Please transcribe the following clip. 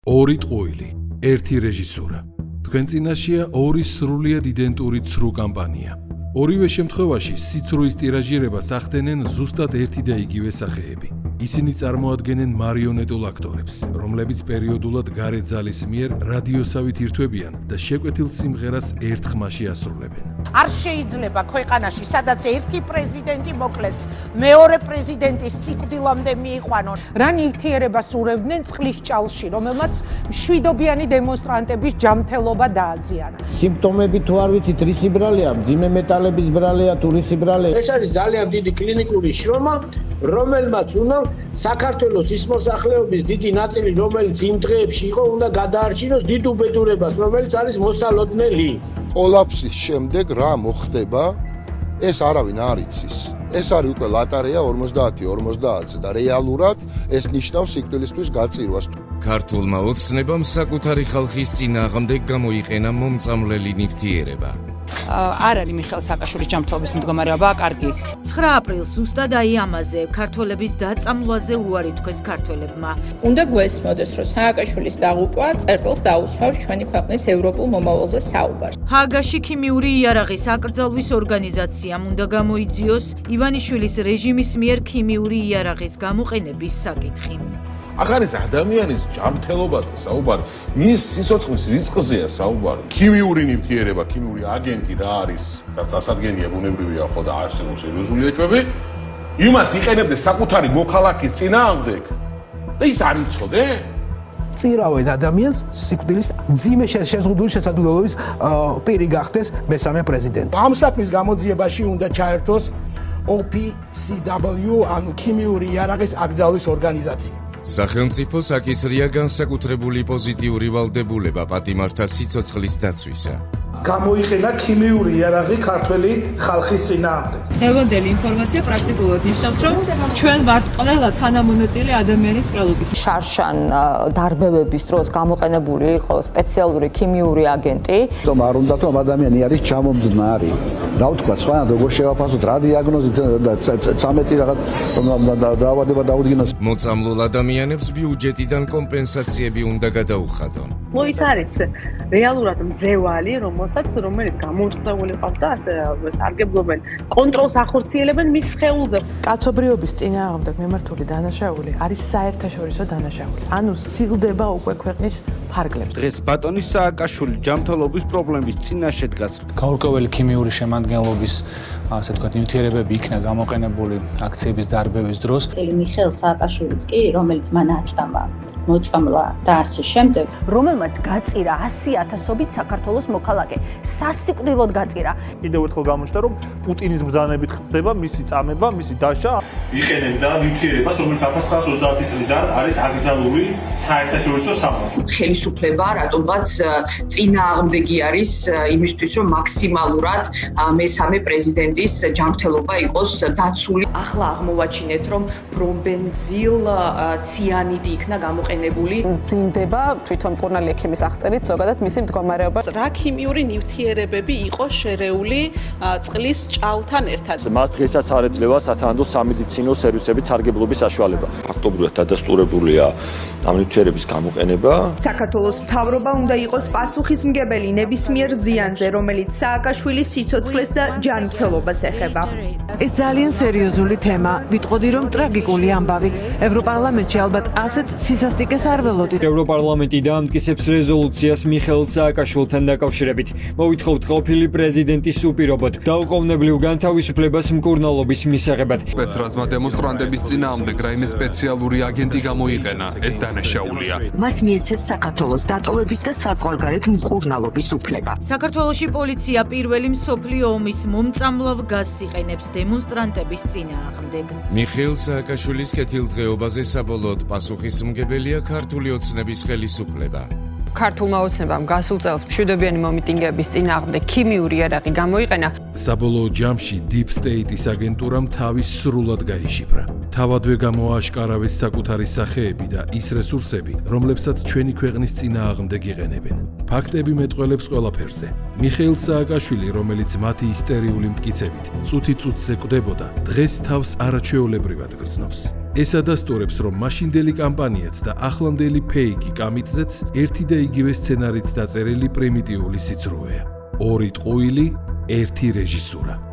ორი ტყუილი, ერთი რეჟისურა. თქვენ წინაშეა ორი სრულიად იდენტური ცრუ კამპანია. ორივე შემთხვევაში სიცრუის ტირაჟირებას ახდენენ ზუსტად ერთი და იგივე სახეები. ისინი წარმოადგენენ მარიონეტულ აქტორებს, რომლებიც პერიოდულად გარეთ ძალის მიერ რადიოსავით ირთვებიან და შეკვეთილ სიმღერას ერთ ხმაში ასრულებენ. არ შეიძლება ქვეყანაში, სადაც ერთი პრეზიდენტი მოკლეს, მეორე პრეზიდენტის სიკვდილამდე მიიყვანონ. რა ნივთიერებას ურევდნენ წყლის ჭალში, რომელმაც მშვიდობიანი დემონსტრანტების ჯანმრთელობა დააზიანა. სიმპტომები თუ არ ვიცით, რისი ბრალია, მძიმე მეტალების ბრალია თუ რისი ბრალია. ეს არის ძალიან დიდი კლინიკური შრომა, რომელმაც უნდა საქართველოს ის მოსახლეობის დიდი ნაწილი, რომელიც იმ დღეებში იყო, უნდა გადაარჩინოს დიდ უბედურებას, რომელიც არის მოსალოდნელი. კოლაფსის შემდეგ რა მოხდება, ეს არავინ არ იცის. ეს არის უკვე ლატარია 50-50-ზე და რეალურად ეს ნიშნავს სიკვდილისთვის გაწირვას. ქართულმა ოცნებამ საკუთარი ხალხის წინააღმდეგ გამოიყენა მომწამლელი ნივთიერება. არ არის მიხეილ სააკაშვილის ჯანმრთელობის მდგომარეობა კარგი. 9 აპრილს ზუსტად აი ამაზე ქართველების დაწამლვაზე უარი თქვეს ქართველებმა. უნდა გვესმოდეს, რომ სააკაშვილის დაღუპვა წერტილს დაუსვავს ჩვენი ქვეყნის ევროპულ მომავალზე საუბარს. ჰააგაში ქიმიური იარაღის აკრძალვის ორგანიზაციამ უნდა გამოიძიოს ივანიშვილის რეჟიმის მიერ ქიმიური იარაღის გამოყენების საკითხი. აქ არის ადამიანის ჯანმრთელობაზე საუბარი, მის სიცოცხლის რისკზეა საუბარი. ქიმიური ნივთიერება, ქიმიური აგენტი რა არის? რაც დასადგენია ბუნებრივია ხო და არ შეგვიძლია სერიოზული ეჭვები. იმას იყენებდეს საკუთარი მოქალაქის წინააღმდეგ. და ის არ იცოდე? წირავენ ადამიანს სიკვდილის მძიმე შეზღუდული შესაძლებლობის პირი გახდეს მესამე პრეზიდენტი. ამ საქმის გამოძიებაში უნდა ჩაერთოს OPCW, ანუ ქიმიური იარაღის აკრძალვის ორგანიზაცია. სახელმწიფოს აკისრია განსაკუთრებული პოზიტიური ვალდებულება პატიმართა სიცოცხლის დაცვისა. გამოიყენა ქიმიური იარაღი ქართველი ხალხის წინააღმდეგ. დღევანდელი ინფორმაცია პრაქტიკულად ნიშნავს, რომ ჩვენ ვართ ყველა თანამონაწილე ადამიანის პროდუქტი. შარშან დარბევების დროს გამოყენებული იყო სპეციალური ქიმიური აგენტი. თუმცა არ უნდა რომ ადამიანი არის ჩამომდნარი. რა ვთქვა, სხვანაირად როგორ შევაფასოთ, რა დიაგნოზით და 13 რაღაც დაავადება დაუდგინოს. მოწამლულ ადამიანებს ბიუჯეტიდან კომპენსაციები უნდა გადაუხადონ. ის არის რეალურად მძევალი, რომელიც გამორწმული ყავდა, ასე სარგებლობენ, კონტროლს ახორციელებენ მის სხეულზე. კაცობრიობის წინააღმდეგ მიმართული დანაშაული არის საერთაშორისო დანაშაული. ანუ სცილდება უკვე ქვეყნის ფარგლებს. დღეს ბატონის სააკაშვილი ჯანმრთელობის პრობლემის წინაშე დგას. გაურკვეველი ქიმიური შემადგენლობის, ასე ვთქვათ, ნივთიერებები იქნა გამოყენებული აქციების დარბევის დროს. მიხეილ სააკაშვილიც კი, რომელიც მან მოწამლა და ასე შემდეგ, რომელმაც გაწირა 100,000-ობით საქართველოს მოქალაქე, სასიკვდილოდ გაწირა. კიდევ ერთხელ გამოჩნდა, რომ პუტინის ბრძანებით ხდება მისი წამება, მისი დაშა. იყენებდა ნივთიერებას, რომელიც 1930 წლიდან არის აკრძალული საერთაშორისო სამართლით. ხელისუფლება რატომღაც წინააღმდეგი არის იმისთვის, რომ მაქსიმალურად მესამე პრეზიდენტის ჯანმრთელობა იყოს დაცული. ახლა აღმოვაჩინეთ, რომ ბრომბენზილ ციანიდი იქნა გამოყენებული. მძიმდება თვითონ მკურნალი ექიმის აღწერით ზოგადად მისი მდგომარეობა. რა ქიმიური ნივთიერებები იყო შერეული წყლის ჭალთან ერთად. მას დღესაც არ ეძლევა სათანადო სამედიცინო სერვისების სარგებლობის საშუალება. ფაქტობრივად დადასტურებულია ამ ნივთიერების გამოყენება. საქართველოს მთავრობა უნდა იყოს პასუხისმგებელი ნებისმიერ ზიანზე, რომელიც სააკაშვილის სიცოცხლეს და ჯანმრთელობას ეხება. ეს ძალიან სერიოზული თემა. ვიტყოდი, რომ ტრაგიკული ამბავი. ევროპარლამენტში ალბათ ასეთ სისასტიკეს არ ველოდით. ევროპარლამენტი დაამტკიცებს რეზოლუციას მიხეილ სააკაშვილთან დაკავშირებით. მოვითხოვთ ყოფილი პრეზიდენტის უპირობოდ დაუყოვნებლივ განთავისუფლებას მკურნალობის მისაღებად. სპეცრაზმა დემონსტრანტების წინააღმდეგ რაიმე სპეციალური აგენტი გამოიყენა. ეს დანაშაულია. მას მიეცეს საქართველოს დატოვების და საზღვარგარეთ მკურნალობის უფლება. საქართველოში პოლიცია პირველი მსოფლიო ომის მომწამლავ გაზს იყენებს დემონსტრანტების წინააღმდეგ. მიხეილ სააკაშვილის კეთილდღეობაზე საბოლოოდ პასუხისმგებელია ქართული ოცნების ხელისუფლება. ქართულმა ოცნებამ გასულ წელს მშვიდობიანი მომიტინგეების წინააღმდეგ ქიმიური იარაღი გამოიყენა. საბოლოო ჯამში Deep State-ის აგენტურამ თავის სრულად გაიშიფრა. თავადვე გამოააშკარავეს საკუთარი სახეები და ის რესურსები, რომლებსაც ჩვენი ქვეყნის წინააღმდეგ იყენებენ. ფაქტები მეტყველებს ყველაფერზე. მიხეილ სააკაშვილი, რომელიც მათი ისტერიული მტკიცებით წუთი წუთზე კვდებოდა, დღეს თავს არაჩვეულებრივად გრძნობს. ეს ადასტურებს, რომ მაშინდელი კამპანიაც და ახლანდელი ფეიკი კამიტზეც ერთი და იგივე სცენარით დაწერილი პრიმიტიული სიცრუეა. ორი ტყუილი, ერთი რეჟისურა.